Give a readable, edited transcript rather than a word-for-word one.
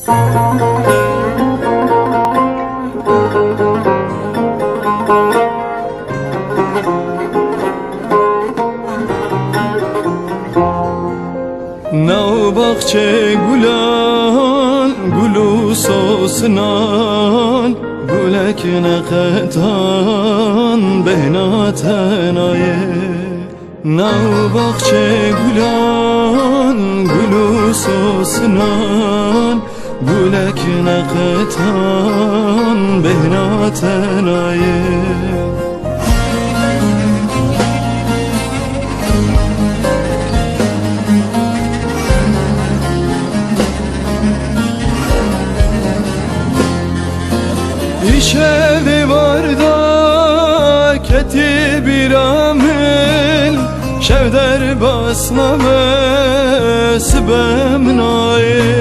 Nav bahçe gulan gulu sosnan Gulek neketan behnaten aye Nav bahçe gulan gulu sosnan Gulek neketan behnaten aye İşevi var da keti bir amil Şevder basma ve sibem nail